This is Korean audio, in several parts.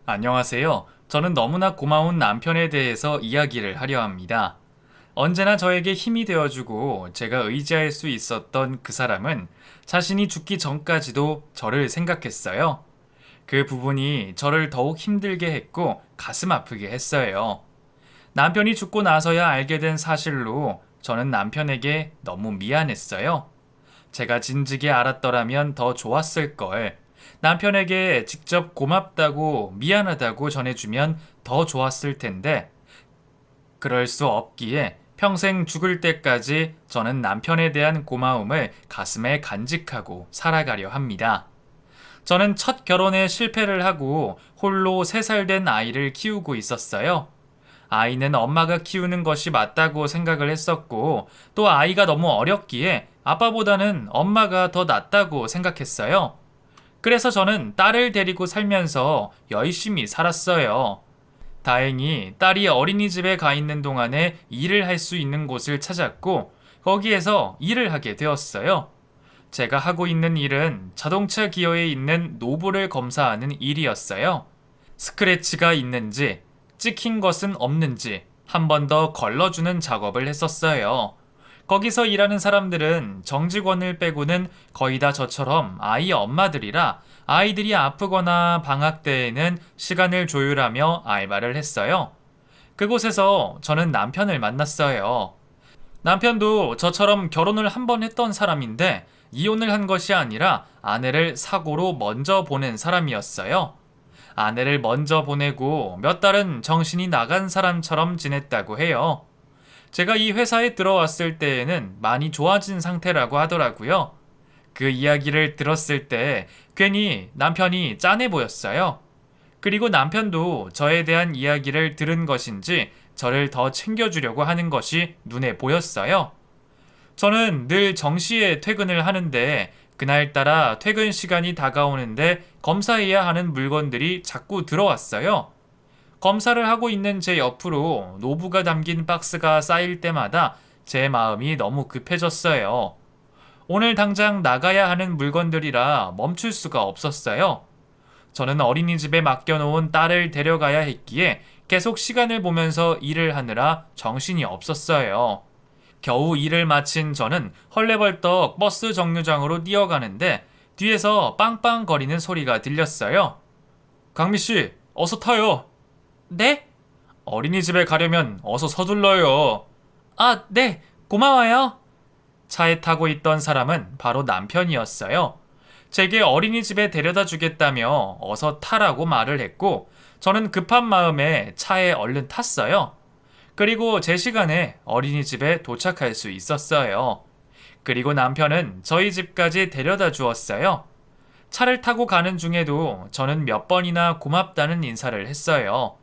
안녕하세요. 저는 너무나 고마운 남편에 대해서 이야기를 하려 합니다. 언제나 저에게 힘이 되어주고 제가 의지할 수 있었던 그 사람은 자신이 죽기 전까지도 저를 생각했어요. 그 부분이 저를 더욱 힘들게 했고 가슴 아프게 했어요. 남편이 죽고 나서야 알게 된 사실로 저는 남편에게 너무 미안했어요. 제가 진즉에 알았더라면 더 좋았을 걸. 남편에게 직접 고맙다고 미안하다고 전해주면 더 좋았을 텐데, 그럴 수 없기에 평생 죽을 때까지 저는 남편에 대한 고마움을 가슴에 간직하고 살아가려 합니다. 저는 첫 결혼에 실패를 하고 홀로 3살 된 아이를 키우고 있었어요. 아이는 엄마가 키우는 것이 맞다고 생각을 했었고, 또 아이가 너무 어렸기에 아빠보다는 엄마가 더 낫다고 생각했어요. 그래서 저는 딸을 데리고 살면서 열심히 살았어요. 다행히 딸이 어린이집에 가 있는 동안에 일을 할 수 있는 곳을 찾았고, 거기에서 일을 하게 되었어요. 제가 하고 있는 일은 자동차 기어에 있는 노브를 검사하는 일이었어요. 스크래치가 있는지, 찍힌 것은 없는지 한 번 더 걸러주는 작업을 했었어요. 거기서 일하는 사람들은 정직원을 빼고는 거의 다 저처럼 아이 엄마들이라 아이들이 아프거나 방학 때에는 시간을 조율하며 알바를 했어요. 그곳에서 저는 남편을 만났어요. 남편도 저처럼 결혼을 한 번 했던 사람인데 이혼을 한 것이 아니라 아내를 사고로 먼저 보낸 사람이었어요. 아내를 먼저 보내고 몇 달은 정신이 나간 사람처럼 지냈다고 해요. 제가 이 회사에 들어왔을 때에는 많이 좋아진 상태라고 하더라고요. 그 이야기를 들었을 때 괜히 남편이 짠해 보였어요. 그리고 남편도 저에 대한 이야기를 들은 것인지 저를 더 챙겨주려고 하는 것이 눈에 보였어요. 저는 늘 정시에 퇴근을 하는데 그날따라 퇴근 시간이 다가오는데 검사해야 하는 물건들이 자꾸 들어왔어요. 검사를 하고 있는 제 옆으로 노브가 담긴 박스가 쌓일 때마다 제 마음이 너무 급해졌어요. 오늘 당장 나가야 하는 물건들이라 멈출 수가 없었어요. 저는 어린이집에 맡겨놓은 딸을 데려가야 했기에 계속 시간을 보면서 일을 하느라 정신이 없었어요. 겨우 일을 마친 저는 헐레벌떡 버스 정류장으로 뛰어가는데 뒤에서 빵빵거리는 소리가 들렸어요. 강미 씨, 어서 타요. 네? 어린이집에 가려면 어서 서둘러요. 아, 네. 고마워요. 차에 타고 있던 사람은 바로 남편이었어요. 제게 어린이집에 데려다 주겠다며 어서 타라고 말을 했고, 저는 급한 마음에 차에 얼른 탔어요. 그리고 제 시간에 어린이집에 도착할 수 있었어요. 그리고 남편은 저희 집까지 데려다 주었어요. 차를 타고 가는 중에도 저는 몇 번이나 고맙다는 인사를 했어요.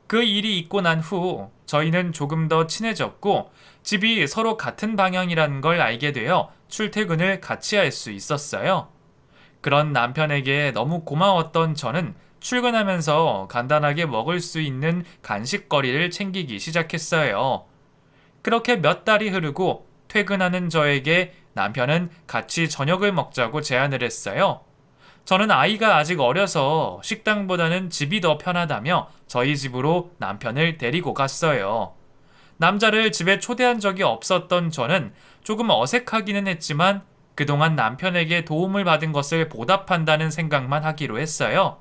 그 일이 있고 난 후 저희는 조금 더 친해졌고 집이 서로 같은 방향이라는 걸 알게 되어 출퇴근을 같이 할 수 있었어요. 그런 남편에게 너무 고마웠던 저는 출근하면서 간단하게 먹을 수 있는 간식거리를 챙기기 시작했어요. 그렇게 몇 달이 흐르고 퇴근하는 저에게 남편은 같이 저녁을 먹자고 제안을 했어요. 저는 아이가 아직 어려서 식당보다는 집이 더 편하다며 저희 집으로 남편을 데리고 갔어요. 남자를 집에 초대한 적이 없었던 저는 조금 어색하기는 했지만 그동안 남편에게 도움을 받은 것을 보답한다는 생각만 하기로 했어요.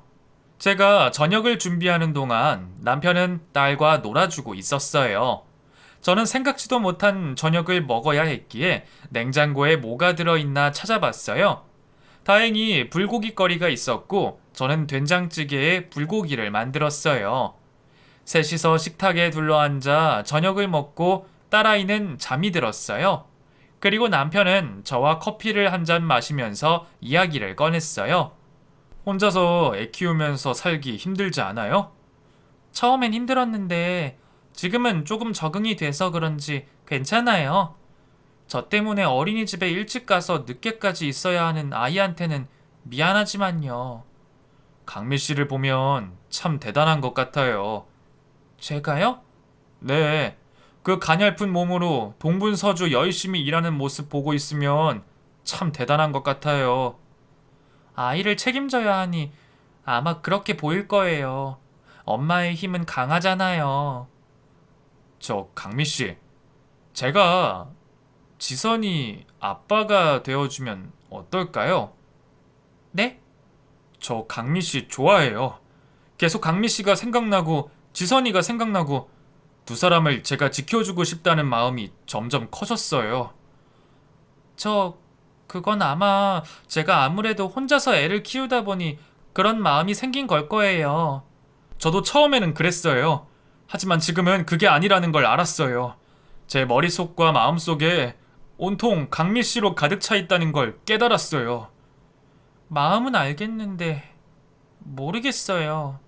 제가 저녁을 준비하는 동안 남편은 딸과 놀아주고 있었어요. 저는 생각지도 못한 저녁을 먹어야 했기에 냉장고에 뭐가 들어있나 찾아봤어요. 다행히 불고기거리가 있었고 저는 된장찌개에 불고기를 만들었어요. 셋이서 식탁에 둘러앉아 저녁을 먹고 딸아이는 잠이 들었어요. 그리고 남편은 저와 커피를 한 잔 마시면서 이야기를 꺼냈어요. 혼자서 애 키우면서 살기 힘들지 않아요? 처음엔 힘들었는데 지금은 조금 적응이 돼서 그런지 괜찮아요. 저 때문에 어린이집에 일찍 가서 늦게까지 있어야 하는 아이한테는 미안하지만요. 강미 씨를 보면 참 대단한 것 같아요. 제가요? 네. 그 가냘픈 몸으로 동분서주 열심히 일하는 모습 보고 있으면 참 대단한 것 같아요. 아이를 책임져야 하니 아마 그렇게 보일 거예요. 엄마의 힘은 강하잖아요. 저 강미 씨, 제가 지선이 아빠가 되어주면 어떨까요? 네? 저 강미 씨 좋아해요. 계속 강미 씨가 생각나고 지선이가 생각나고 두 사람을 제가 지켜주고 싶다는 마음이 점점 커졌어요. 그건 아마 제가 아무래도 혼자서 애를 키우다 보니 그런 마음이 생긴 걸 거예요. 저도 처음에는 그랬어요. 하지만 지금은 그게 아니라는 걸 알았어요. 제 머릿속과 마음속에 온통 강미 씨로 가득 차 있다는 걸 깨달았어요. 마음은 알겠는데 모르겠어요.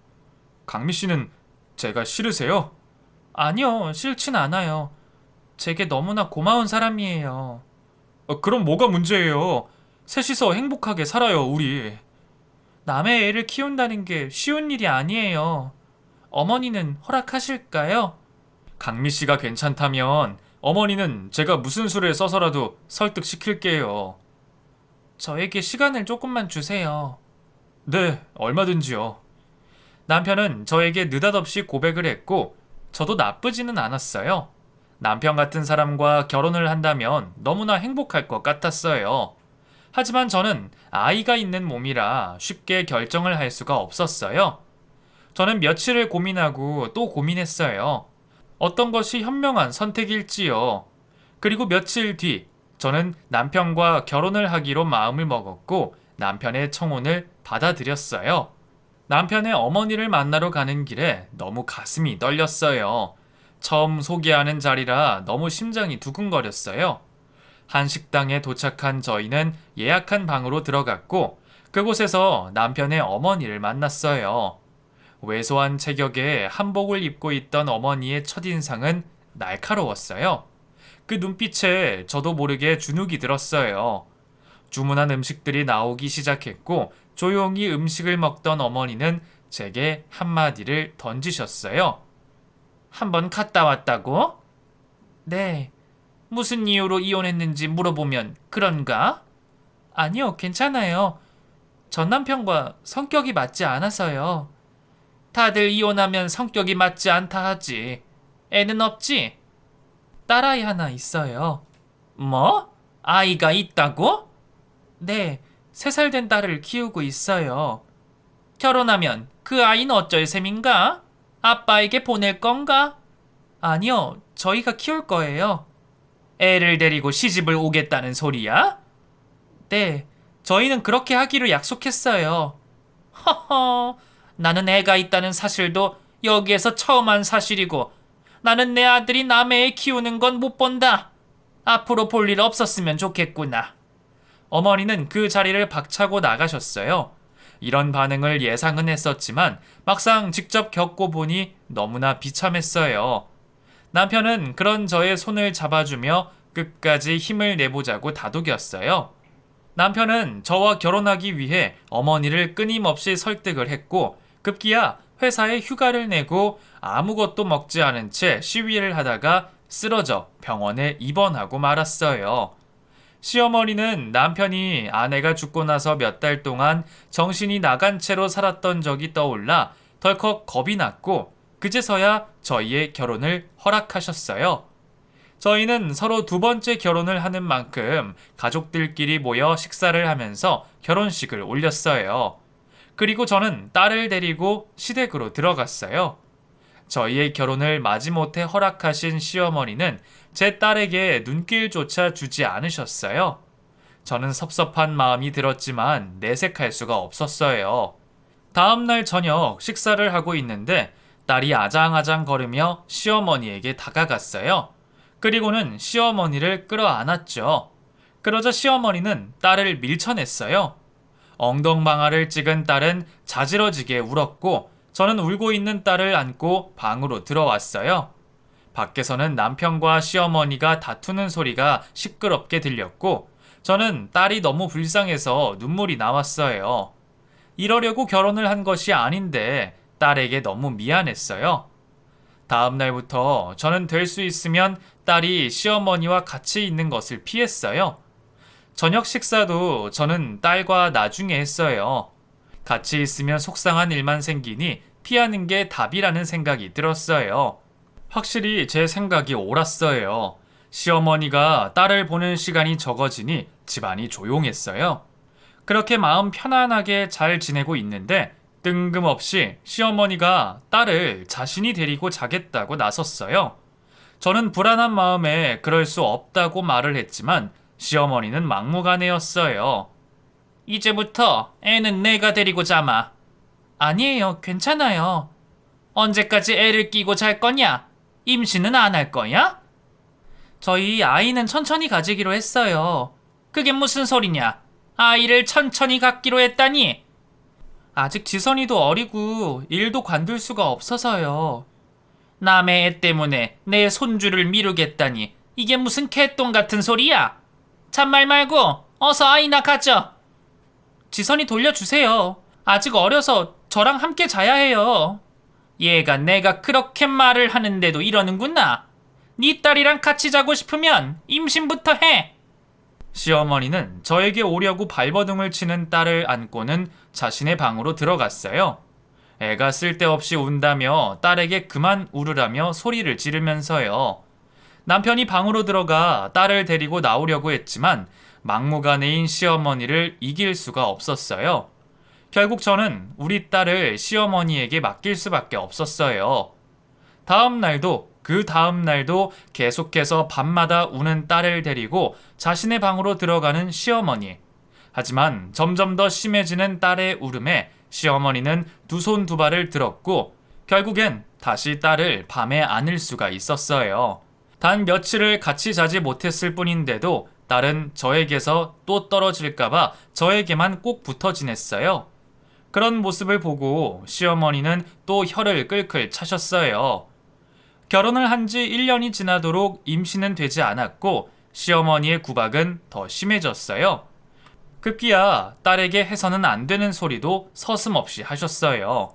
강미 씨는 제가 싫으세요? 아니요, 싫진 않아요. 제게 너무나 고마운 사람이에요. 그럼 뭐가 문제예요? 셋이서 행복하게 살아요, 우리. 남의 애를 키운다는 게 쉬운 일이 아니에요. 어머니는 허락하실까요? 강미 씨가 괜찮다면 어머니는 제가 무슨 수를 써서라도 설득시킬게요. 저에게 시간을 조금만 주세요. 네, 얼마든지요. 남편은 저에게 느닷없이 고백을 했고, 저도 나쁘지는 않았어요. 남편 같은 사람과 결혼을 한다면 너무나 행복할 것 같았어요. 하지만 저는 아이가 있는 몸이라 쉽게 결정을 할 수가 없었어요. 저는 며칠을 고민하고 또 고민했어요. 어떤 것이 현명한 선택일지요. 그리고 며칠 뒤, 저는 남편과 결혼을 하기로 마음을 먹었고 남편의 청혼을 받아들였어요. 남편의 어머니를 만나러 가는 길에 너무 가슴이 떨렸어요. 처음 소개하는 자리라 너무 심장이 두근거렸어요. 한 식당에 도착한 저희는 예약한 방으로 들어갔고 그곳에서 남편의 어머니를 만났어요. 왜소한 체격에 한복을 입고 있던 어머니의 첫인상은 날카로웠어요. 그 눈빛에 저도 모르게 주눅이 들었어요. 주문한 음식들이 나오기 시작했고 조용히 음식을 먹던 어머니는 제게 한마디를 던지셨어요. 한번 갔다 왔다고? 네. 무슨 이유로 이혼했는지 물어보면 그런가? 아니요, 괜찮아요. 전 남편과 성격이 맞지 않아서요. 다들 이혼하면 성격이 맞지 않다 하지. 애는 없지? 딸아이 하나 있어요. 뭐? 아이가 있다고? 네, 3살 된 딸을 키우고 있어요. 결혼하면 그 아이는 어쩔 셈인가? 아빠에게 보낼 건가? 아니요, 저희가 키울 거예요. 애를 데리고 시집을 오겠다는 소리야? 네, 저희는 그렇게 하기로 약속했어요. 허허, 나는 애가 있다는 사실도 여기에서 처음 한 사실이고 나는 내 아들이 남의 애 키우는 건 못 본다. 앞으로 볼 일 없었으면 좋겠구나. 어머니는 그 자리를 박차고 나가셨어요. 이런 반응을 예상은 했었지만 막상 직접 겪고 보니 너무나 비참했어요. 남편은 그런 저의 손을 잡아주며 끝까지 힘을 내보자고 다독였어요. 남편은 저와 결혼하기 위해 어머니를 끊임없이 설득을 했고 급기야 회사에 휴가를 내고 아무것도 먹지 않은 채 시위를 하다가 쓰러져 병원에 입원하고 말았어요. 시어머니는 남편이 아내가 죽고 나서 몇 달 동안 정신이 나간 채로 살았던 적이 떠올라 덜컥 겁이 났고 그제서야 저희의 결혼을 허락하셨어요. 저희는 서로 2번째 결혼을 하는 만큼 가족들끼리 모여 식사를 하면서 결혼식을 올렸어요. 그리고 저는 딸을 데리고 시댁으로 들어갔어요. 저희의 결혼을 마지못해 허락하신 시어머니는 제 딸에게 눈길조차 주지 않으셨어요. 저는 섭섭한 마음이 들었지만 내색할 수가 없었어요. 다음날 저녁 식사를 하고 있는데 딸이 아장아장 걸으며 시어머니에게 다가갔어요. 그리고는 시어머니를 끌어안았죠. 그러자 시어머니는 딸을 밀쳐냈어요. 엉덩방아를 찍은 딸은 자지러지게 울었고 저는 울고 있는 딸을 안고 방으로 들어왔어요. 밖에서는 남편과 시어머니가 다투는 소리가 시끄럽게 들렸고 저는 딸이 너무 불쌍해서 눈물이 나왔어요. 이러려고 결혼을 한 것이 아닌데 딸에게 너무 미안했어요. 다음 날부터 저는 될 수 있으면 딸이 시어머니와 같이 있는 것을 피했어요. 저녁 식사도 저는 딸과 나중에 했어요. 같이 있으면 속상한 일만 생기니 피하는 게 답이라는 생각이 들었어요. 확실히 제 생각이 옳았어요. 시어머니가 딸을 보는 시간이 적어지니 집안이 조용했어요. 그렇게 마음 편안하게 잘 지내고 있는데 뜬금없이 시어머니가 딸을 자신이 데리고 자겠다고 나섰어요. 저는 불안한 마음에 그럴 수 없다고 말을 했지만 시어머니는 막무가내였어요. 이제부터 애는 내가 데리고 자마. 아니에요, 괜찮아요. 언제까지 애를 끼고 잘 거냐? 임신은 안 할 거야? 저희 아이는 천천히 가지기로 했어요. 그게 무슨 소리냐? 아이를 천천히 갖기로 했다니? 아직 지선이도 어리고 일도 관둘 수가 없어서요. 남의 애 때문에 내 손주를 미루겠다니 이게 무슨 개똥 같은 소리야? 잔말 말고 어서 아이나 가져. 지선이 돌려주세요. 아직 어려서 저랑 함께 자야 해요. 얘가 내가 그렇게 말을 하는데도 이러는구나. 네 딸이랑 같이 자고 싶으면 임신부터 해. 시어머니는 저에게 오려고 발버둥을 치는 딸을 안고는 자신의 방으로 들어갔어요. 애가 쓸데없이 운다며 딸에게 그만 울으라며 소리를 지르면서요. 남편이 방으로 들어가 딸을 데리고 나오려고 했지만 막무가내인 시어머니를 이길 수가 없었어요. 결국 저는 우리 딸을 시어머니에게 맡길 수밖에 없었어요. 다음 날도 그 다음 날도 계속해서 밤마다 우는 딸을 데리고 자신의 방으로 들어가는 시어머니. 하지만 점점 더 심해지는 딸의 울음에 시어머니는 두 손 두 발을 들었고 결국엔 다시 딸을 밤에 안을 수가 있었어요. 단 며칠을 같이 자지 못했을 뿐인데도 딸은 저에게서 또 떨어질까봐 저에게만 꼭 붙어 지냈어요. 그런 모습을 보고 시어머니는 또 혀를 끌끌 차셨어요. 결혼을 한 지 1년이 지나도록 임신은 되지 않았고 시어머니의 구박은 더 심해졌어요. 급기야 딸에게 해서는 안 되는 소리도 서슴없이 하셨어요.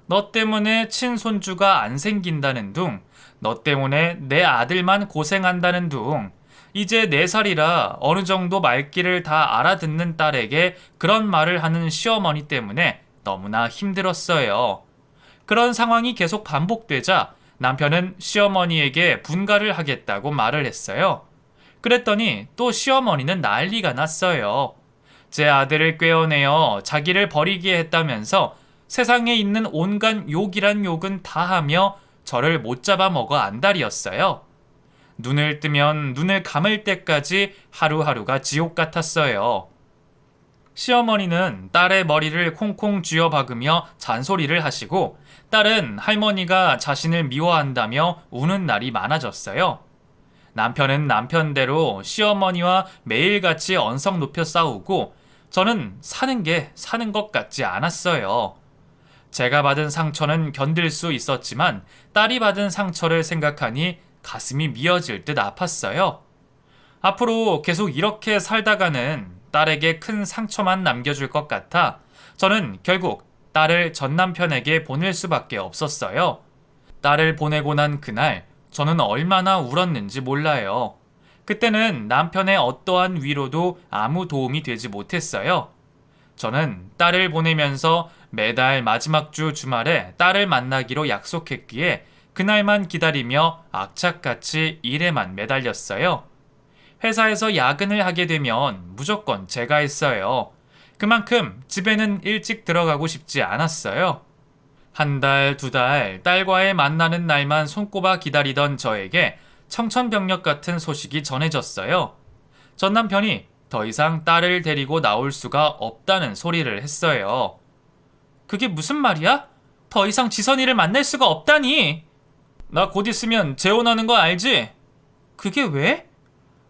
너 때문에 친손주가 안 생긴다는 둥, 너 때문에 내 아들만 고생한다는 둥, 이제 4살이라 어느 정도 말귀를 다 알아듣는 딸에게 그런 말을 하는 시어머니 때문에 너무나 힘들었어요. 그런 상황이 계속 반복되자 남편은 시어머니에게 분가를 하겠다고 말을 했어요. 그랬더니 또 시어머니는 난리가 났어요. 제 아들을 꿰어내어 자기를 버리게 했다면서 세상에 있는 온갖 욕이란 욕은 다 하며 저를 못 잡아먹어 안달이었어요. 눈을 뜨면 눈을 감을 때까지 하루하루가 지옥 같았어요. 시어머니는 딸의 머리를 콩콩 쥐어박으며 잔소리를 하시고 딸은 할머니가 자신을 미워한다며 우는 날이 많아졌어요. 남편은 남편대로 시어머니와 매일같이 언성 높여 싸우고 저는 사는 게 사는 것 같지 않았어요. 제가 받은 상처는 견딜 수 있었지만 딸이 받은 상처를 생각하니 가슴이 미어질 듯 아팠어요. 앞으로 계속 이렇게 살다가는 딸에게 큰 상처만 남겨줄 것 같아 저는 결국 딸을 전 남편에게 보낼 수밖에 없었어요. 딸을 보내고 난 그날 저는 얼마나 울었는지 몰라요. 그때는 남편의 어떠한 위로도 아무 도움이 되지 못했어요. 저는 딸을 보내면서 매달 마지막 주 주말에 딸을 만나기로 약속했기에 그날만 기다리며 악착같이 일에만 매달렸어요. 회사에서 야근을 하게 되면 무조건 제가 했어요. 그만큼 집에는 일찍 들어가고 싶지 않았어요. 한 달, 2달 딸과의 만나는 날만 손꼽아 기다리던 저에게 청천벽력 같은 소식이 전해졌어요. 전 남편이 더 이상 딸을 데리고 나올 수가 없다는 소리를 했어요. 그게 무슨 말이야? 더 이상 지선이를 만날 수가 없다니! 나 곧 있으면 재혼하는 거 알지? 그게 왜?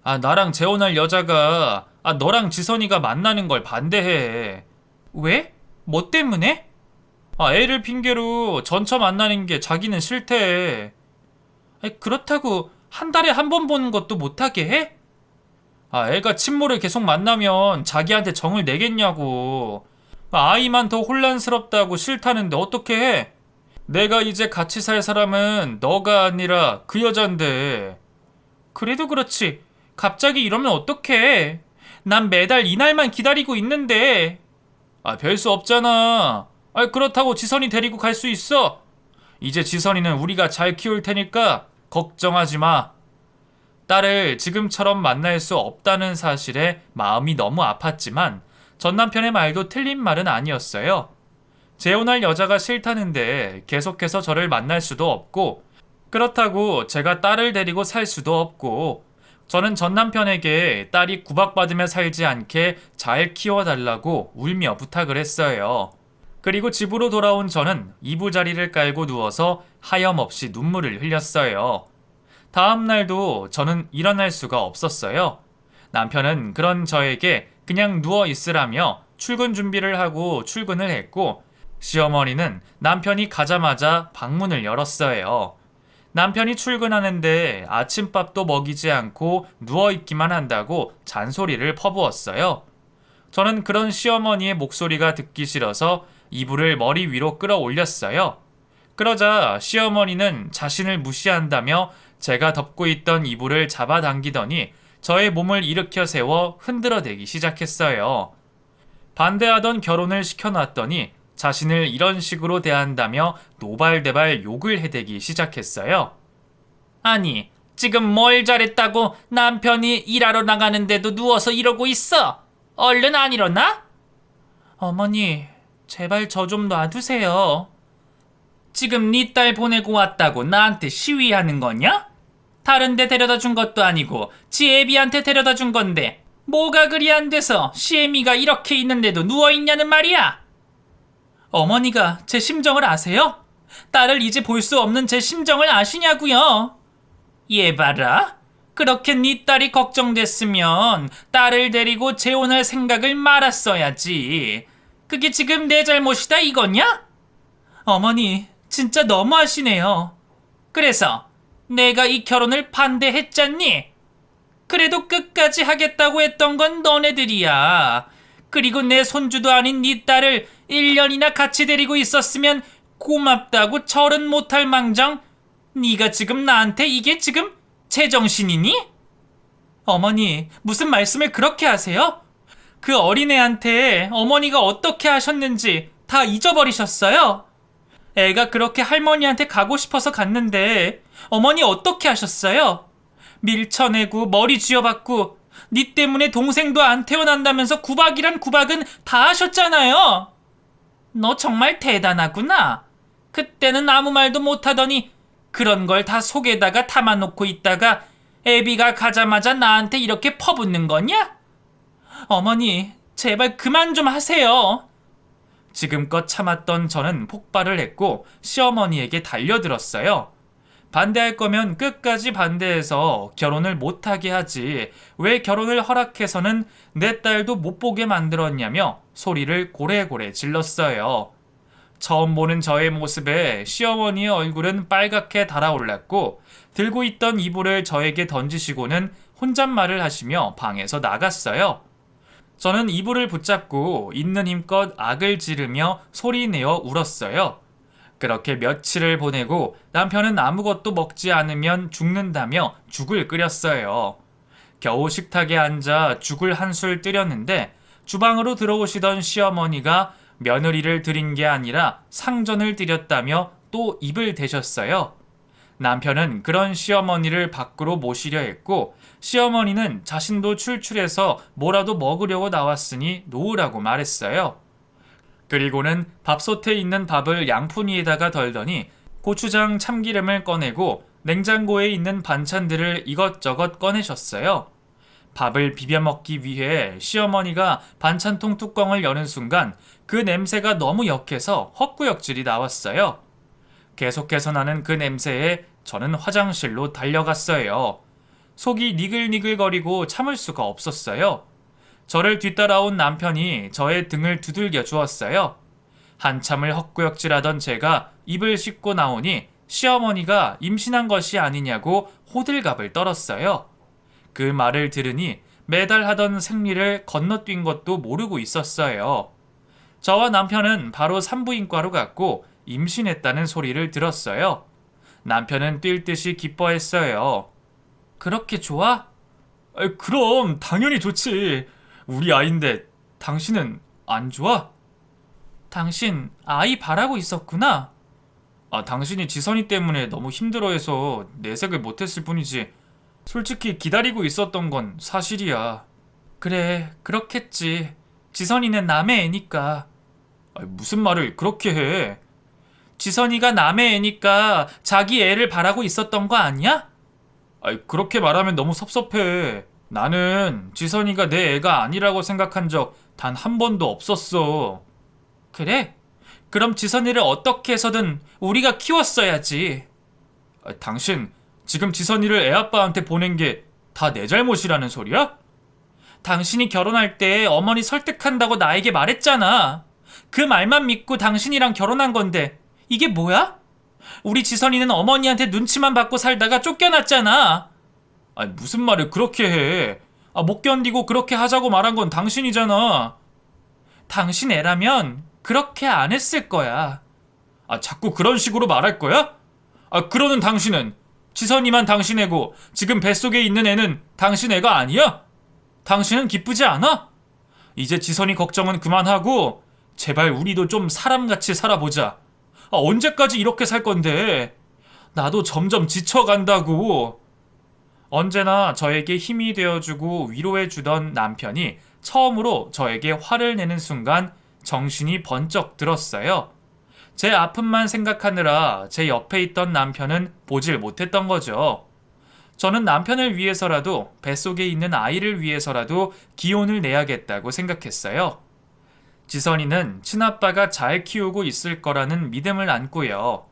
나랑 재혼할 여자가 너랑 지선이가 만나는 걸 반대해. 왜? 뭐 때문에? 애를 핑계로 전처 만나는 게 자기는 싫대. 그렇다고 한 달에 한 번 보는 것도 못하게 해? 애가 친모를 계속 만나면 자기한테 정을 내겠냐고. 아이만 더 혼란스럽다고 싫다는데 어떻게 해? 내가 이제 같이 살 사람은 너가 아니라 그 여잔데. 그래도 그렇지. 갑자기 이러면 어떡해. 난 매달 이날만 기다리고 있는데. 별 수 없잖아. 그렇다고 지선이 데리고 갈 수 있어. 이제 지선이는 우리가 잘 키울 테니까 걱정하지 마. 딸을 지금처럼 만날 수 없다는 사실에 마음이 너무 아팠지만 전 남편의 말도 틀린 말은 아니었어요. 재혼할 여자가 싫다는데 계속해서 저를 만날 수도 없고, 그렇다고 제가 딸을 데리고 살 수도 없고, 저는 전 남편에게 딸이 구박받으며 살지 않게 잘 키워달라고 울며 부탁을 했어요. 그리고 집으로 돌아온 저는 이부자리를 깔고 누워서 하염없이 눈물을 흘렸어요. 다음 날도 저는 일어날 수가 없었어요. 남편은 그런 저에게 그냥 누워 있으라며 출근 준비를 하고 출근을 했고, 시어머니는 남편이 가자마자 방문을 열었어요. 남편이 출근하는데 아침밥도 먹이지 않고 누워있기만 한다고 잔소리를 퍼부었어요. 저는 그런 시어머니의 목소리가 듣기 싫어서 이불을 머리 위로 끌어올렸어요. 그러자 시어머니는 자신을 무시한다며 제가 덮고 있던 이불을 잡아당기더니 저의 몸을 일으켜 세워 흔들어대기 시작했어요. 반대하던 결혼을 시켜놨더니 자신을 이런 식으로 대한다며 노발대발 욕을 해대기 시작했어요. 아니, 지금 뭘 잘했다고 남편이 일하러 나가는데도 누워서 이러고 있어? 얼른 안 일어나? 어머니, 제발 저 좀 놔두세요. 지금 네 딸 보내고 왔다고 나한테 시위하는 거냐? 다른 데 데려다 준 것도 아니고 지 애비한테 데려다 준 건데 뭐가 그리 안 돼서 시애미가 이렇게 있는데도 누워있냐는 말이야? 어머니가 제 심정을 아세요? 딸을 이제 볼 수 없는 제 심정을 아시냐고요? 얘 봐라. 그렇게 네 딸이 걱정됐으면 딸을 데리고 재혼할 생각을 말았어야지. 그게 지금 내 잘못이다 이거냐? 어머니, 진짜 너무하시네요. 그래서 내가 이 결혼을 반대했잖니? 그래도 끝까지 하겠다고 했던 건 너네들이야. 그리고 내 손주도 아닌 네 딸을 1년이나 같이 데리고 있었으면 고맙다고 절은 못할 망정 네가 지금 나한테 이게 지금 제정신이니? 어머니, 무슨 말씀을 그렇게 하세요? 그 어린애한테 어머니가 어떻게 하셨는지 다 잊어버리셨어요? 애가 그렇게 할머니한테 가고 싶어서 갔는데 어머니 어떻게 하셨어요? 밀쳐내고 머리 쥐어박고 니 때문에 동생도 안 태어난다면서 구박이란 구박은 다 하셨잖아요. 너 정말 대단하구나. 그때는 아무 말도 못하더니 그런 걸 다 속에다가 담아놓고 있다가 애비가 가자마자 나한테 이렇게 퍼붓는 거냐? 어머니, 제발 그만 좀 하세요. 지금껏 참았던 저는 폭발을 했고 시어머니에게 달려들었어요. 반대할 거면 끝까지 반대해서 결혼을 못하게 하지 왜 결혼을 허락해서는 내 딸도 못 보게 만들었냐며 소리를 고래고래 질렀어요. 처음 보는 저의 모습에 시어머니의 얼굴은 빨갛게 달아올랐고 들고 있던 이불을 저에게 던지시고는 혼잣말을 하시며 방에서 나갔어요. 저는 이불을 붙잡고 있는 힘껏 악을 지르며 소리내어 울었어요. 그렇게 며칠을 보내고 남편은 아무것도 먹지 않으면 죽는다며 죽을 끓였어요. 겨우 식탁에 앉아 죽을 한술 뜨렸는데 주방으로 들어오시던 시어머니가 며느리를 드린 게 아니라 상전을 드렸다며 또 입을 대셨어요. 남편은 그런 시어머니를 밖으로 모시려 했고 시어머니는 자신도 출출해서 뭐라도 먹으려고 나왔으니 놓으라고 말했어요. 그리고는 밥솥에 있는 밥을 양푼위에다가 덜더니 고추장 참기름을 꺼내고 냉장고에 있는 반찬들을 이것저것 꺼내셨어요. 밥을 비벼 먹기 위해 시어머니가 반찬통 뚜껑을 여는 순간 그 냄새가 너무 역해서 헛구역질이 나왔어요. 계속해서 나는 그 냄새에 저는 화장실로 달려갔어요. 속이 니글니글거리고 참을 수가 없었어요. 저를 뒤따라온 남편이 저의 등을 두들겨 주었어요. 한참을 헛구역질하던 제가 입을 씻고 나오니 시어머니가 임신한 것이 아니냐고 호들갑을 떨었어요. 그 말을 들으니 매달 하던 생리를 건너뛴 것도 모르고 있었어요. 저와 남편은 바로 산부인과로 갔고 임신했다는 소리를 들었어요. 남편은 뛸 듯이 기뻐했어요. 그렇게 좋아? 그럼 당연히 좋지. 우리 아인데 당신은 안 좋아? 당신 아이 바라고 있었구나. 당신이 지선이 때문에 너무 힘들어해서 내색을 못했을 뿐이지. 솔직히 기다리고 있었던 건 사실이야. 그래, 그렇겠지. 지선이는 남의 애니까. 무슨 말을 그렇게 해? 지선이가 남의 애니까 자기 애를 바라고 있었던 거 아니야? 그렇게 말하면 너무 섭섭해. 나는 지선이가 내 애가 아니라고 생각한 적 단 한 번도 없었어. 그래? 그럼 지선이를 어떻게 해서든 우리가 키웠어야지. 당신 지금 지선이를 애아빠한테 보낸 게 다 내 잘못이라는 소리야? 당신이 결혼할 때 어머니 설득한다고 나에게 말했잖아. 그 말만 믿고 당신이랑 결혼한 건데 이게 뭐야? 우리 지선이는 어머니한테 눈치만 받고 살다가 쫓겨났잖아. 무슨 말을 그렇게 해? 못 견디고 그렇게 하자고 말한 건 당신이잖아. 당신 애라면 그렇게 안 했을 거야. 자꾸 그런 식으로 말할 거야? 그러는 당신은 지선이만 당신 애고 지금 뱃속에 있는 애는 당신 애가 아니야? 당신은 기쁘지 않아? 이제 지선이 걱정은 그만하고 제발 우리도 좀 사람같이 살아보자. 언제까지 이렇게 살 건데? 나도 점점 지쳐간다고. 언제나 저에게 힘이 되어주고 위로해주던 남편이 처음으로 저에게 화를 내는 순간 정신이 번쩍 들었어요. 제 아픔만 생각하느라 제 옆에 있던 남편은 보질 못했던 거죠. 저는 남편을 위해서라도 뱃속에 있는 아이를 위해서라도 기혼을 내야겠다고 생각했어요. 지선이는 친아빠가 잘 키우고 있을 거라는 믿음을 안고요.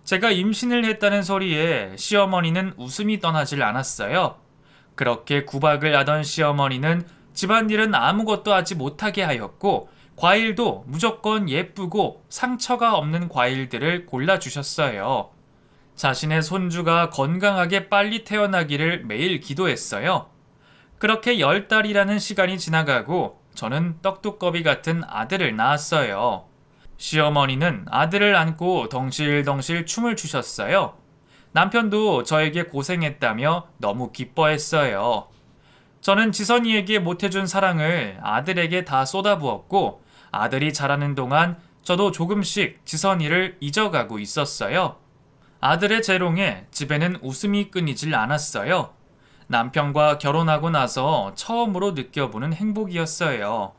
제가 임신을 했다는 소리에 시어머니는 웃음이 떠나질 않았어요. 그렇게 구박을 하던 시어머니는 집안일은 아무것도 하지 못하게 하였고 과일도 무조건 예쁘고 상처가 없는 과일들을 골라주셨어요. 자신의 손주가 건강하게 빨리 태어나기를 매일 기도했어요. 그렇게 10달이라는 시간이 지나가고 저는 떡두꺼비 같은 아들을 낳았어요. 시어머니는 아들을 안고 덩실덩실 춤을 추셨어요. 남편도 저에게 고생했다며 너무 기뻐했어요. 저는 지선이에게 못해준 사랑을 아들에게 다 쏟아부었고 아들이 자라는 동안 저도 조금씩 지선이를 잊어가고 있었어요. 아들의 재롱에 집에는 웃음이 끊이질 않았어요. 남편과 결혼하고 나서 처음으로 느껴보는 행복이었어요.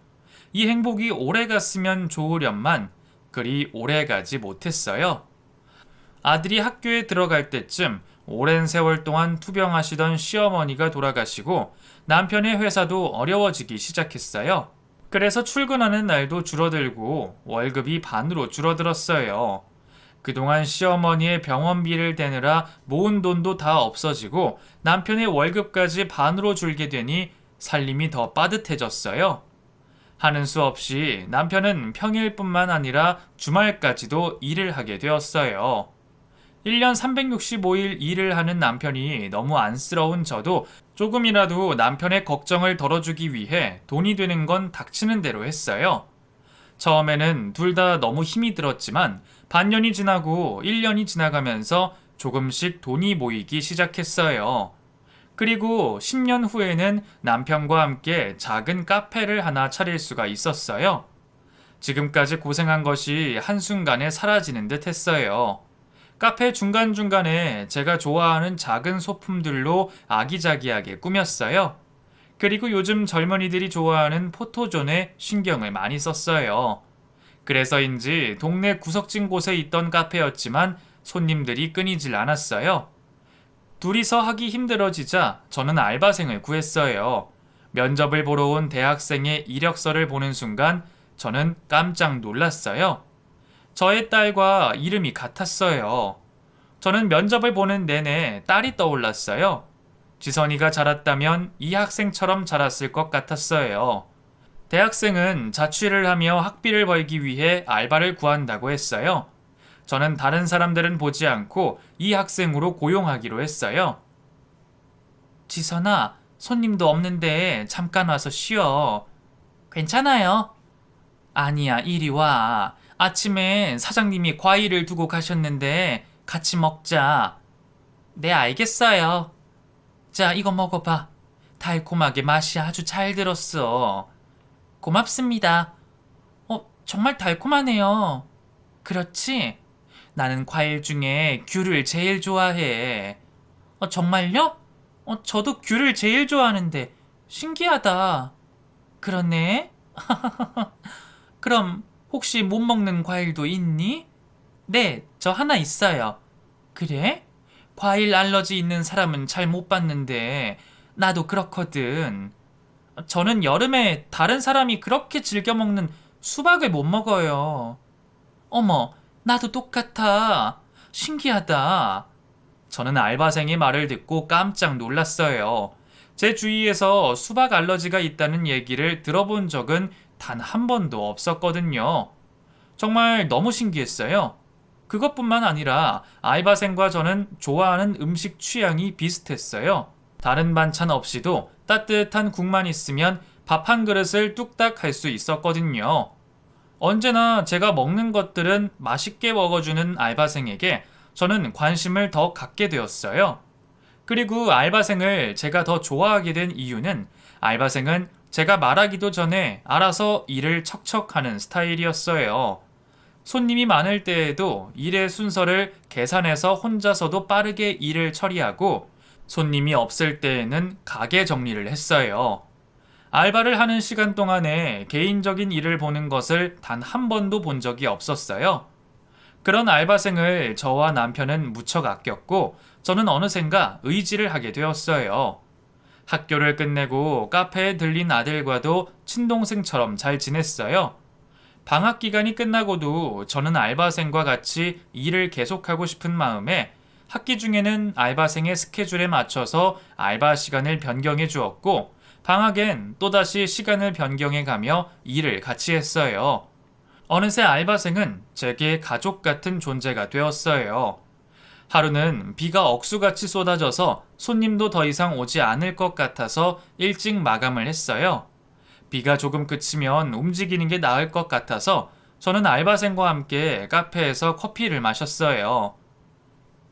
이 행복이 오래 갔으면 좋으련만 그리 오래 가지 못했어요. 아들이 학교에 들어갈 때쯤 오랜 세월 동안 투병하시던 시어머니가 돌아가시고 남편의 회사도 어려워지기 시작했어요. 그래서 출근하는 날도 줄어들고 월급이 반으로 줄어들었어요. 그동안 시어머니의 병원비를 대느라 모은 돈도 다 없어지고 남편의 월급까지 반으로 줄게 되니 살림이 더 빠듯해졌어요. 하는 수 없이 남편은 평일뿐만 아니라 주말까지도 일을 하게 되었어요. 1년 365일 일을 하는 남편이 너무 안쓰러운 저도 조금이라도 남편의 걱정을 덜어주기 위해 돈이 되는 건 닥치는 대로 했어요. 처음에는 둘 다 너무 힘이 들었지만 반년이 지나고 1년이 지나가면서 조금씩 돈이 모이기 시작했어요. 그리고 10년 후에는 남편과 함께 작은 카페를 하나 차릴 수가 있었어요. 지금까지 고생한 것이 한순간에 사라지는 듯 했어요. 카페 중간중간에 제가 좋아하는 작은 소품들로 아기자기하게 꾸몄어요. 그리고 요즘 젊은이들이 좋아하는 포토존에 신경을 많이 썼어요. 그래서인지 동네 구석진 곳에 있던 카페였지만 손님들이 끊이질 않았어요. 둘이서 하기 힘들어지자 저는 알바생을 구했어요. 면접을 보러 온 대학생의 이력서를 보는 순간 저는 깜짝 놀랐어요. 저의 딸과 이름이 같았어요. 저는 면접을 보는 내내 딸이 떠올랐어요. 지선이가 자랐다면 이 학생처럼 자랐을 것 같았어요. 대학생은 자취를 하며 학비를 벌기 위해 알바를 구한다고 했어요. 저는 다른 사람들은 보지 않고 이 학생으로 고용하기로 했어요. 지선아, 손님도 없는데 잠깐 와서 쉬어. 괜찮아요. 아니야, 이리 와. 아침엔 사장님이 과일을 두고 가셨는데 같이 먹자. 네, 알겠어요. 자, 이거 먹어봐. 달콤하게 맛이 아주 잘 들었어. 고맙습니다. 정말 달콤하네요. 그렇지? 나는 과일 중에 귤을 제일 좋아해. 정말요? 저도 귤을 제일 좋아하는데 신기하다. 그렇네. 그럼 혹시 못 먹는 과일도 있니? 네, 저 하나 있어요. 그래? 과일 알러지 있는 사람은 잘 못 봤는데 나도 그렇거든. 저는 여름에 다른 사람이 그렇게 즐겨 먹는 수박을 못 먹어요. 어머, 나도 똑같아. 신기하다. 저는 알바생의 말을 듣고 깜짝 놀랐어요. 제 주위에서 수박 알러지가 있다는 얘기를 들어본 적은 단 한 번도 없었거든요. 정말 너무 신기했어요. 그것뿐만 아니라 알바생과 저는 좋아하는 음식 취향이 비슷했어요. 다른 반찬 없이도 따뜻한 국만 있으면 밥 한 그릇을 뚝딱 할 수 있었거든요. 언제나 제가 먹는 것들은 맛있게 먹어주는 알바생에게 저는 관심을 더 갖게 되었어요. 그리고 알바생을 제가 더 좋아하게 된 이유는 알바생은 제가 말하기도 전에 알아서 일을 척척 하는 스타일이었어요. 손님이 많을 때에도 일의 순서를 계산해서 혼자서도 빠르게 일을 처리하고 손님이 없을 때에는 가게 정리를 했어요. 알바를 하는 시간 동안에 개인적인 일을 보는 것을 단 한 번도 본 적이 없었어요. 그런 알바생을 저와 남편은 무척 아꼈고 저는 어느샌가 의지를 하게 되었어요. 학교를 끝내고 카페에 들린 아들과도 친동생처럼 잘 지냈어요. 방학 기간이 끝나고도 저는 알바생과 같이 일을 계속하고 싶은 마음에 학기 중에는 알바생의 스케줄에 맞춰서 알바 시간을 변경해 주었고 방학엔 또다시 시간을 변경해 가며 일을 같이 했어요. 어느새 알바생은 제게 가족 같은 존재가 되었어요. 하루는 비가 억수같이 쏟아져서 손님도 더 이상 오지 않을 것 같아서 일찍 마감을 했어요. 비가 조금 그치면 움직이는 게 나을 것 같아서 저는 알바생과 함께 카페에서 커피를 마셨어요.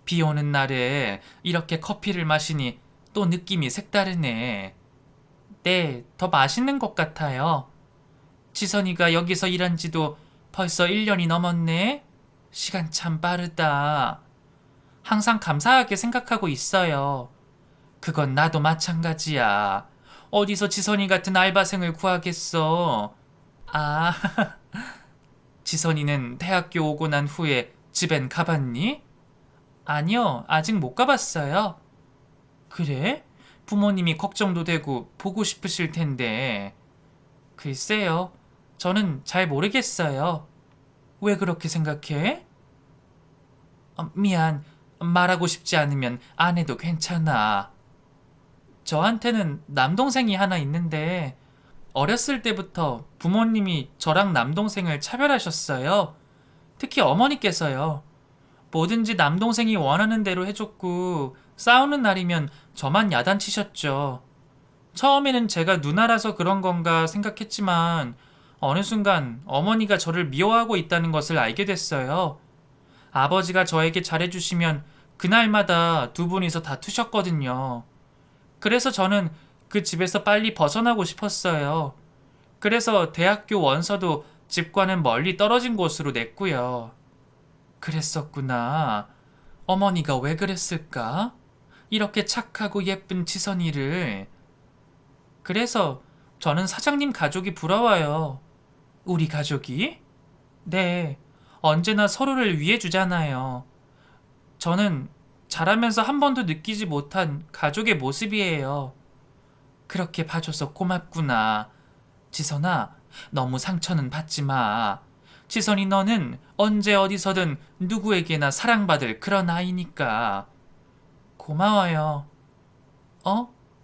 비 오는 날에 이렇게 커피를 마시니 또 느낌이 색다르네. 네, 더 맛있는 것 같아요. 지선이가 여기서 일한 지도 벌써 1년이 넘었네. 시간 참 빠르다. 항상 감사하게 생각하고 있어요. 그건 나도 마찬가지야. 어디서 지선이 같은 알바생을 구하겠어. 아, 지선이는 대학교 오고 난 후에 집엔 가봤니? 아니요, 아직 못 가봤어요. 그래? 부모님이 걱정도 되고 보고 싶으실 텐데. 글쎄요, 저는 잘 모르겠어요. 왜 그렇게 생각해? 미안, 말하고 싶지 않으면 안 해도 괜찮아. 저한테는 남동생이 하나 있는데 어렸을 때부터 부모님이 저랑 남동생을 차별하셨어요. 특히 어머니께서요. 뭐든지 남동생이 원하는 대로 해줬고 싸우는 날이면 저만 야단치셨죠. 처음에는 제가 누나라서 그런 건가 생각했지만 어느 순간 어머니가 저를 미워하고 있다는 것을 알게 됐어요. 아버지가 저에게 잘해주시면 그날마다 두 분이서 다투셨거든요. 그래서 저는 그 집에서 빨리 벗어나고 싶었어요. 그래서 대학교 원서도 집과는 멀리 떨어진 곳으로 냈고요. 그랬었구나. 어머니가 왜 그랬을까? 이렇게 착하고 예쁜 지선이를. 그래서 저는 사장님 가족이 부러워요. 우리 가족이? 네, 언제나 서로를 위해주잖아요. 저는 자라면서 한 번도 느끼지 못한 가족의 모습이에요. 그렇게 봐줘서 고맙구나. 지선아, 너무 상처는 받지 마. 지선이 너는 언제 어디서든 누구에게나 사랑받을 그런 아이니까. 고마워요.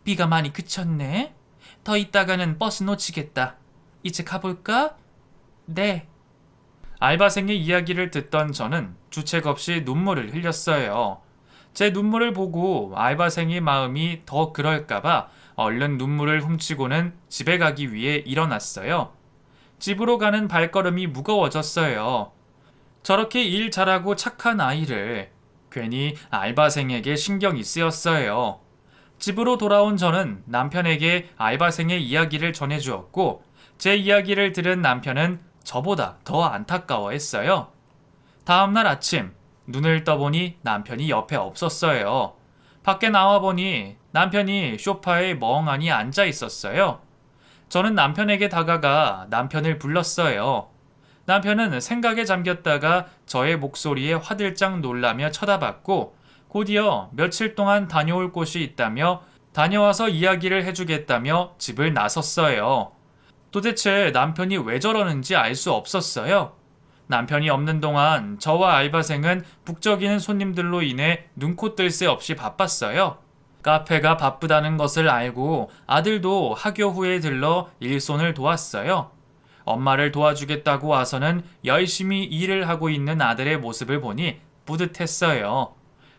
비가 많이 그쳤네. 더 있다가는 버스 놓치겠다. 이제 가볼까? 네. 알바생의 이야기를 듣던 저는 주책 없이 눈물을 흘렸어요. 제 눈물을 보고 알바생의 마음이 더 그럴까봐 얼른 눈물을 훔치고는 집에 가기 위해 일어났어요. 집으로 가는 발걸음이 무거워졌어요. 저렇게 일 잘하고 착한 아이를 괜히 알바생에게 신경이 쓰였어요. 집으로 돌아온 저는 남편에게 알바생의 이야기를 전해주었고 제 이야기를 들은 남편은 저보다 더 안타까워했어요. 다음날 아침, 눈을 떠보니 남편이 옆에 없었어요. 밖에 나와보니 남편이 소파에 멍하니 앉아 있었어요. 저는 남편에게 다가가 남편을 불렀어요. 남편은 생각에 잠겼다가 저의 목소리에 화들짝 놀라며 쳐다봤고, 곧이어 며칠 동안 다녀올 곳이 있다며 다녀와서 이야기를 해주겠다며 집을 나섰어요. 도대체 남편이 왜 저러는지 알 수 없었어요. 남편이 없는 동안 저와 알바생은 북적이는 손님들로 인해 눈코 뜰 새 없이 바빴어요. 카페가 바쁘다는 것을 알고 아들도 학교 후에 들러 일손을 도왔어요. 엄마를 도와주겠다고 와서는 열심히 일을 하고 있는 아들의 모습을 보니 뿌듯했어요.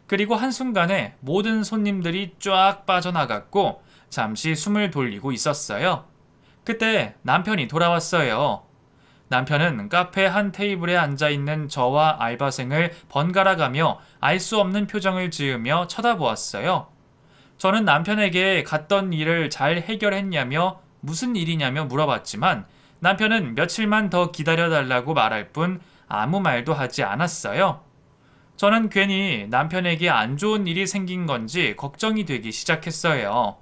그리고 한순간에 모든 손님들이 쫙 빠져나갔고 잠시 숨을 돌리고 있었어요. 그때 남편이 돌아왔어요. 남편은 카페 한 테이블에 앉아있는 저와 알바생을 번갈아 가며 알 수 없는 표정을 지으며 쳐다보았어요. 저는 남편에게 갔던 일을 잘 해결했냐며 무슨 일이냐며 물어봤지만 남편은 며칠만 더 기다려달라고 말할 뿐 아무 말도 하지 않았어요. 저는 괜히 남편에게 안 좋은 일이 생긴 건지 걱정이 되기 시작했어요.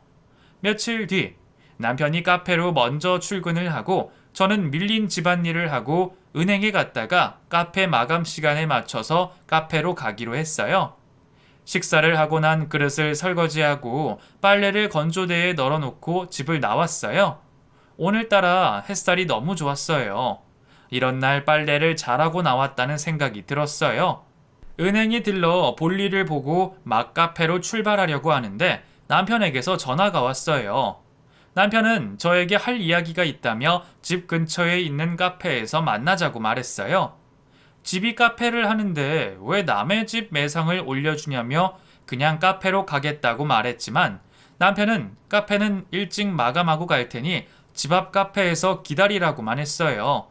며칠 뒤 남편이 카페로 먼저 출근을 하고 저는 밀린 집안일을 하고 은행에 갔다가 카페 마감 시간에 맞춰서 카페로 가기로 했어요. 식사를 하고 난 그릇을 설거지하고 빨래를 건조대에 널어놓고 집을 나왔어요. 오늘따라 햇살이 너무 좋았어요. 이런 날 빨래를 잘하고 나왔다는 생각이 들었어요. 은행에 들러 볼일을 보고 막 카페로 출발하려고 하는데 남편에게서 전화가 왔어요. 남편은 저에게 할 이야기가 있다며 집 근처에 있는 카페에서 만나자고 말했어요. 집이 카페를 하는데 왜 남의 집 매상을 올려주냐며 그냥 카페로 가겠다고 말했지만 남편은 카페는 일찍 마감하고 갈 테니 집 앞 카페에서 기다리라고만 했어요.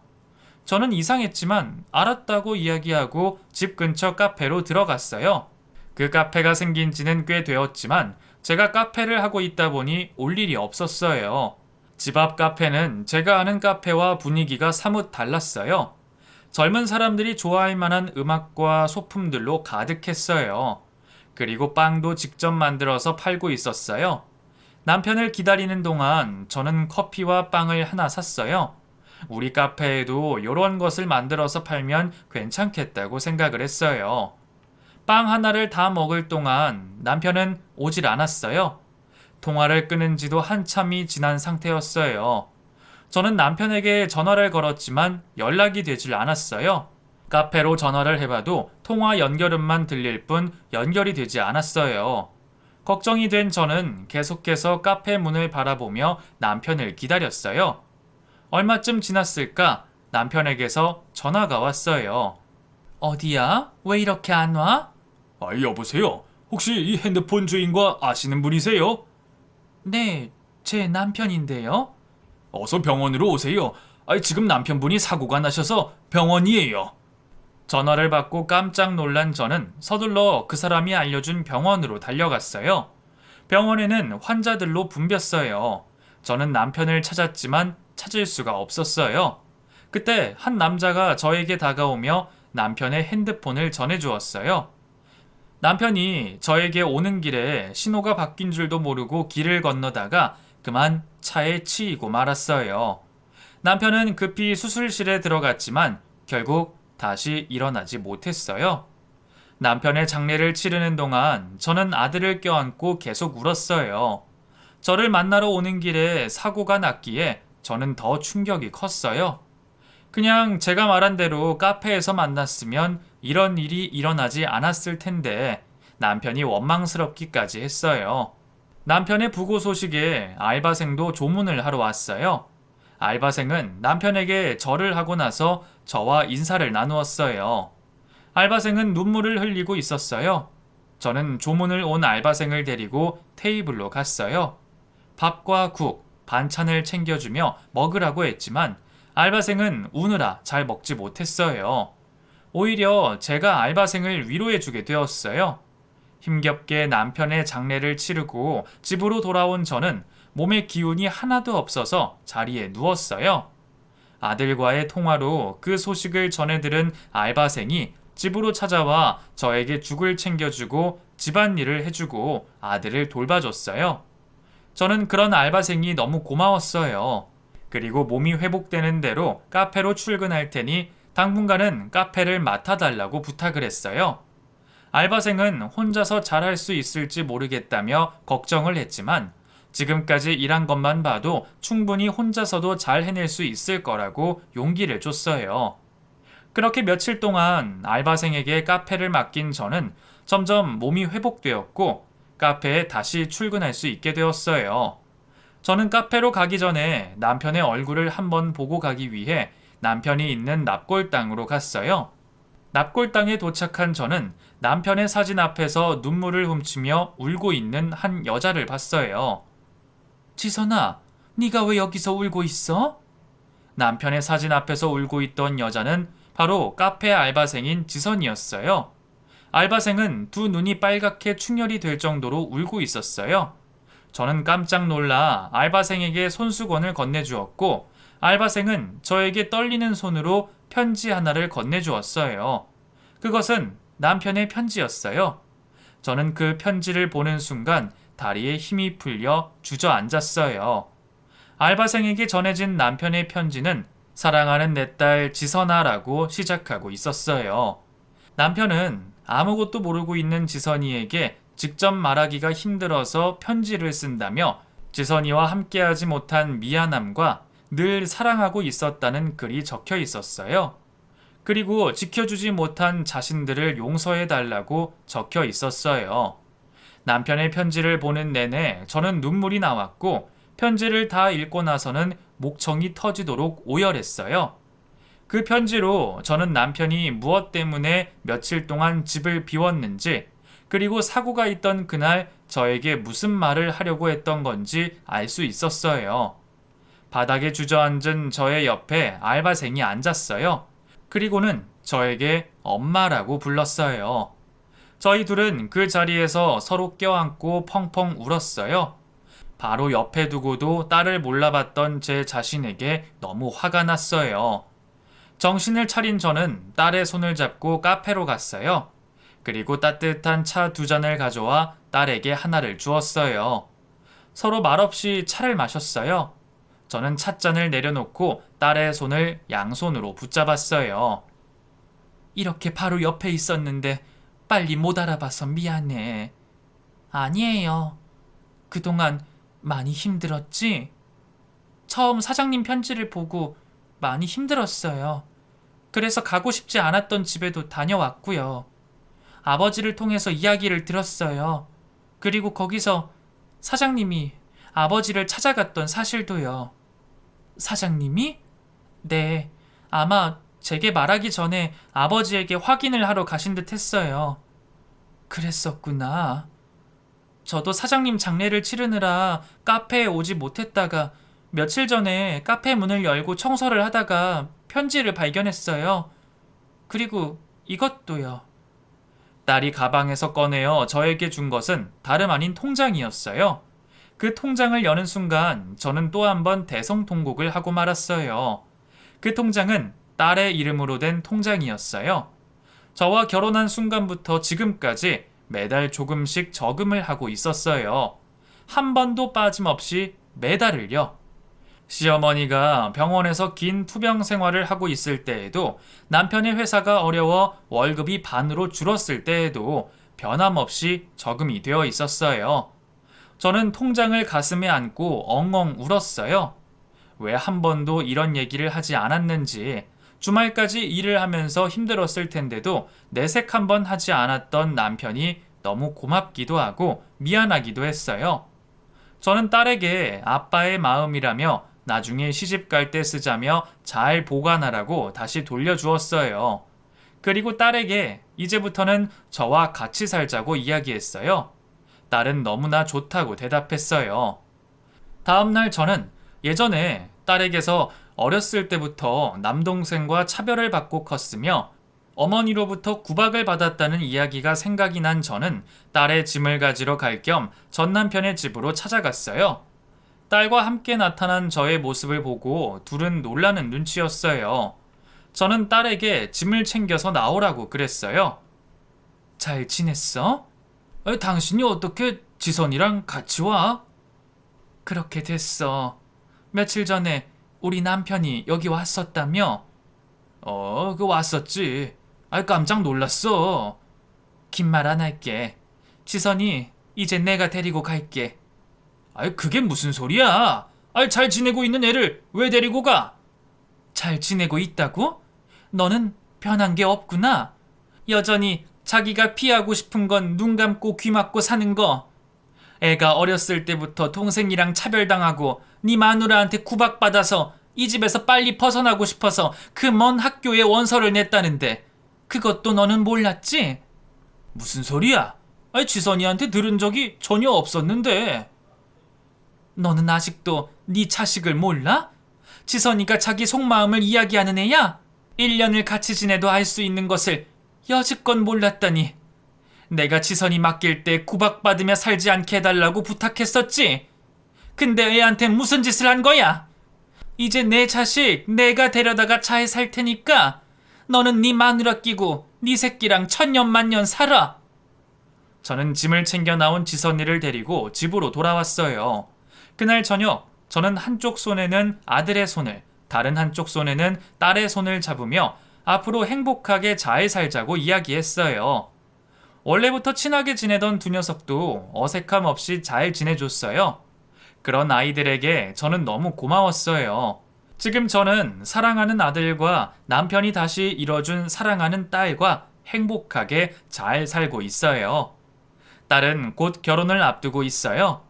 저는 이상했지만 알았다고 이야기하고 집 근처 카페로 들어갔어요. 그 카페가 생긴 지는 꽤 되었지만 제가 카페를 하고 있다 보니 올 일이 없었어요. 집 앞 카페는 제가 아는 카페와 분위기가 사뭇 달랐어요. 젊은 사람들이 좋아할 만한 음악과 소품들로 가득했어요. 그리고 빵도 직접 만들어서 팔고 있었어요. 남편을 기다리는 동안 저는 커피와 빵을 하나 샀어요. 우리 카페에도 이런 것을 만들어서 팔면 괜찮겠다고 생각을 했어요. 빵 하나를 다 먹을 동안 남편은 오질 않았어요. 통화를 끊은 지도 한참이 지난 상태였어요. 저는 남편에게 전화를 걸었지만 연락이 되질 않았어요. 카페로 전화를 해봐도 통화 연결음만 들릴 뿐 연결이 되지 않았어요. 걱정이 된 저는 계속해서 카페 문을 바라보며 남편을 기다렸어요. 얼마쯤 지났을까 남편에게서 전화가 왔어요. 어디야? 왜 이렇게 안 와? 여보세요? 혹시 이 핸드폰 주인과 아시는 분이세요? 네, 제 남편인데요. 어서 병원으로 오세요. 지금 남편분이 사고가 나셔서 병원이에요. 전화를 받고 깜짝 놀란 저는 서둘러 그 사람이 알려준 병원으로 달려갔어요. 병원에는 환자들로 붐볐어요. 저는 남편을 찾았지만 찾을 수가 없었어요. 그때 한 남자가 저에게 다가오며 남편의 핸드폰을 전해주었어요. 남편이 저에게 오는 길에 신호가 바뀐 줄도 모르고 길을 건너다가 그만 차에 치이고 말았어요. 남편은 급히 수술실에 들어갔지만 결국 다시 일어나지 못했어요. 남편의 장례를 치르는 동안 저는 아들을 껴안고 계속 울었어요. 저를 만나러 오는 길에 사고가 났기에 저는 더 충격이 컸어요. 그냥 제가 말한 대로 카페에서 만났으면 이런 일이 일어나지 않았을 텐데 남편이 원망스럽기까지 했어요. 남편의 부고 소식에 알바생도 조문을 하러 왔어요. 알바생은 남편에게 절을 하고 나서 저와 인사를 나누었어요. 알바생은 눈물을 흘리고 있었어요. 저는 조문을 온 알바생을 데리고 테이블로 갔어요. 밥과 국, 반찬을 챙겨주며 먹으라고 했지만 알바생은 우느라 잘 먹지 못했어요. 오히려 제가 알바생을 위로해주게 되었어요. 힘겹게 남편의 장례를 치르고 집으로 돌아온 저는 몸에 기운이 하나도 없어서 자리에 누웠어요. 아들과의 통화로 그 소식을 전해들은 알바생이 집으로 찾아와 저에게 죽을 챙겨주고 집안일을 해주고 아들을 돌봐줬어요. 저는 그런 알바생이 너무 고마웠어요. 그리고 몸이 회복되는 대로 카페로 출근할 테니 당분간은 카페를 맡아달라고 부탁을 했어요. 알바생은 혼자서 잘할 수 있을지 모르겠다며 걱정을 했지만 지금까지 일한 것만 봐도 충분히 혼자서도 잘 해낼 수 있을 거라고 용기를 줬어요. 그렇게 며칠 동안 알바생에게 카페를 맡긴 저는 점점 몸이 회복되었고 카페에 다시 출근할 수 있게 되었어요. 저는 카페로 가기 전에 남편의 얼굴을 한번 보고 가기 위해 남편이 있는 납골당으로 갔어요. 납골당에 도착한 저는 남편의 사진 앞에서 눈물을 훔치며 울고 있는 한 여자를 봤어요. 지선아, 네가 왜 여기서 울고 있어? 남편의 사진 앞에서 울고 있던 여자는 바로 카페 알바생인 지선이었어요. 알바생은 두 눈이 빨갛게 충혈이 될 정도로 울고 있었어요. 저는 깜짝 놀라 알바생에게 손수건을 건네주었고 알바생은 저에게 떨리는 손으로 편지 하나를 건네주었어요. 그것은 남편의 편지였어요. 저는 그 편지를 보는 순간 다리에 힘이 풀려 주저앉았어요. 알바생에게 전해진 남편의 편지는 사랑하는 내 딸 지선아라고 시작하고 있었어요. 남편은 아무것도 모르고 있는 지선이에게 직접 말하기가 힘들어서 편지를 쓴다며 지선이와 함께하지 못한 미안함과 늘 사랑하고 있었다는 글이 적혀 있었어요. 그리고 지켜주지 못한 자신들을 용서해달라고 적혀 있었어요. 남편의 편지를 보는 내내 저는 눈물이 나왔고 편지를 다 읽고 나서는 목청이 터지도록 오열했어요. 그 편지로 저는 남편이 무엇 때문에 며칠 동안 집을 비웠는지 그리고 사고가 있던 그날 저에게 무슨 말을 하려고 했던 건지 알 수 있었어요. 바닥에 주저앉은 저의 옆에 알바생이 앉았어요. 그리고는 저에게 엄마라고 불렀어요. 저희 둘은 그 자리에서 서로 껴안고 펑펑 울었어요. 바로 옆에 두고도 딸을 몰라봤던 제 자신에게 너무 화가 났어요. 정신을 차린 저는 딸의 손을 잡고 카페로 갔어요. 그리고 따뜻한 차 두 잔을 가져와 딸에게 하나를 주었어요. 서로 말없이 차를 마셨어요. 저는 찻잔을 내려놓고 딸의 손을 양손으로 붙잡았어요. 이렇게 바로 옆에 있었는데 빨리 못 알아봐서 미안해. 아니에요. 그동안 많이 힘들었지? 처음 사장님 편지를 보고 많이 힘들었어요. 그래서 가고 싶지 않았던 집에도 다녀왔고요. 아버지를 통해서 이야기를 들었어요. 그리고 거기서 사장님이 아버지를 찾아갔던 사실도요. 사장님이? 네, 아마 제게 말하기 전에 아버지에게 확인을 하러 가신 듯 했어요. 그랬었구나. 저도 사장님 장례를 치르느라 카페에 오지 못했다가 며칠 전에 카페 문을 열고 청소를 하다가 편지를 발견했어요. 그리고 이것도요. 딸이 가방에서 꺼내어 저에게 준 것은 다름 아닌 통장이었어요. 그 통장을 여는 순간 저는 또 한 번 대성통곡을 하고 말았어요. 그 통장은 딸의 이름으로 된 통장이었어요. 저와 결혼한 순간부터 지금까지 매달 조금씩 저금을 하고 있었어요. 한 번도 빠짐없이 매달을요. 시어머니가 병원에서 긴 투병 생활을 하고 있을 때에도 남편의 회사가 어려워 월급이 반으로 줄었을 때에도 변함없이 저금이 되어 있었어요. 저는 통장을 가슴에 안고 엉엉 울었어요. 왜 한 번도 이런 얘기를 하지 않았는지, 주말까지 일을 하면서 힘들었을 텐데도 내색 한 번 하지 않았던 남편이 너무 고맙기도 하고 미안하기도 했어요. 저는 딸에게 아빠의 마음이라며 나중에 시집 갈 때 쓰자며 잘 보관하라고 다시 돌려주었어요. 그리고 딸에게 이제부터는 저와 같이 살자고 이야기했어요. 딸은 너무나 좋다고 대답했어요. 다음날 저는 예전에 딸에게서 어렸을 때부터 남동생과 차별을 받고 컸으며 어머니로부터 구박을 받았다는 이야기가 생각이 난 저는 딸의 짐을 가지러 갈 겸 전 남편의 집으로 찾아갔어요. 딸과 함께 나타난 저의 모습을 보고 둘은 놀라는 눈치였어요. 저는 딸에게 짐을 챙겨서 나오라고 그랬어요. 잘 지냈어? 당신이 어떻게 지선이랑 같이 와? 그렇게 됐어. 며칠 전에 우리 남편이 여기 왔었다며? 그 왔었지. 깜짝 놀랐어. 긴 말 안 할게. 지선이 이제 내가 데리고 갈게. 그게 무슨 소리야? 잘 지내고 있는 애를 왜 데리고 가? 잘 지내고 있다고? 너는 변한 게 없구나. 여전히 자기가 피하고 싶은 건 눈 감고 귀 막고 사는 거. 애가 어렸을 때부터 동생이랑 차별당하고 네 마누라한테 구박받아서 이 집에서 빨리 벗어나고 싶어서 그 먼 학교에 원서를 냈다는데 그것도 너는 몰랐지? 무슨 소리야? 지선이한테 들은 적이 전혀 없었는데. 너는 아직도 네 자식을 몰라? 지선이가 자기 속마음을 이야기하는 애야? 1년을 같이 지내도 알 수 있는 것을 여지껏 몰랐다니. 내가 지선이 맡길 때 구박받으며 살지 않게 해달라고 부탁했었지. 근데 애한테 무슨 짓을 한 거야? 이제 내 자식 내가 데려다가 잘 살 테니까 너는 네 마누라 끼고 네 새끼랑 천년만년 살아. 저는 짐을 챙겨 나온 지선이를 데리고 집으로 돌아왔어요. 그날 저녁 저는 한쪽 손에는 아들의 손을, 다른 한쪽 손에는 딸의 손을 잡으며 앞으로 행복하게 잘 살자고 이야기했어요. 원래부터 친하게 지내던 두 녀석도 어색함 없이 잘 지내줬어요. 그런 아이들에게 저는 너무 고마웠어요. 지금 저는 사랑하는 아들과 남편이 다시 이뤄준 사랑하는 딸과 행복하게 잘 살고 있어요. 딸은 곧 결혼을 앞두고 있어요.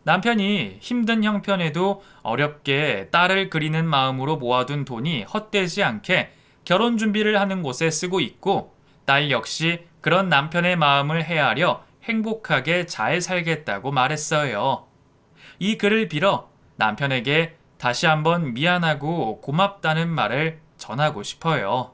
남편이 힘든 형편에도 어렵게 딸을 그리는 마음으로 모아둔 돈이 헛되지 않게 결혼 준비를 하는 곳에 쓰고 있고, 딸 역시 그런 남편의 마음을 헤아려 행복하게 잘 살겠다고 말했어요. 이 글을 빌어 남편에게 다시 한번 미안하고 고맙다는 말을 전하고 싶어요.